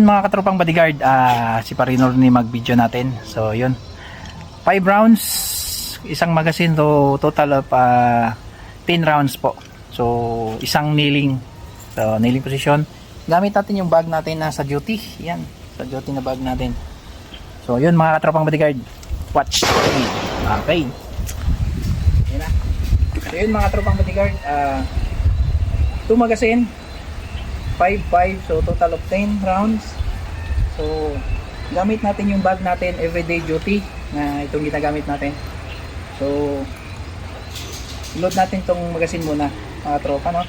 mga katropang bodyguard, si Parino ni mag-video natin. So yun, 5 rounds, isang magazine, so total of 10 rounds po. So isang kneeling, so kneeling position. Gamit natin yung bag natin na sa duty. Yan, sa duty na bag natin. So yun mga katropang bodyguard, watch. Okay. Yan na. So yun mga katropang bodyguard, 2 magazine, 5, so total of 10 rounds. So gamit natin yung bag natin everyday duty na itong ginagamit natin. So load natin tong magazine muna mga tropa, no?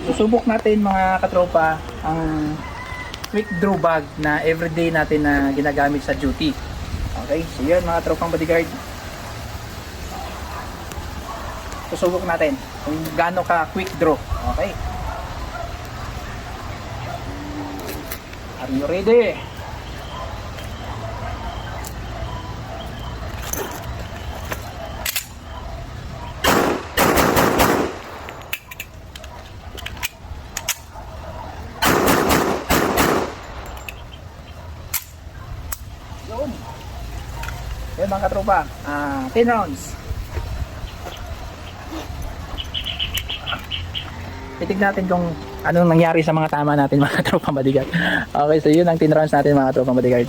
Susubok natin mga katropa ang quick draw bag na everyday natin na ginagamit sa duty. Okay, so yun mga tropang bodyguard, susubok natin kung gaano ka quick draw. Okay, are you ready? Yun, yun mga katropa, 10 rounds. Titignan natin kung anong nangyari sa mga tama natin mga tropang bodyguard. Okay, so yun ang 10 rounds natin mga tropang bodyguard.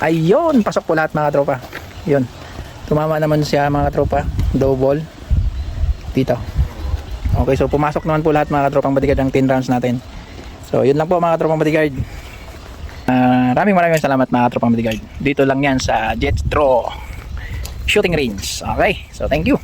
Ayun, pasok po lahat mga tropa. Yun, tumama naman siya mga tropa, double dito. Okay, so pumasok naman po lahat mga tropang bodyguard ang 10 rounds natin. So yun lang po mga tropang bodyguard. Maraming salamat mga tropang bodyguard. Dito lang yan sa Jet Draw Shooting Range. Okay, so thank you.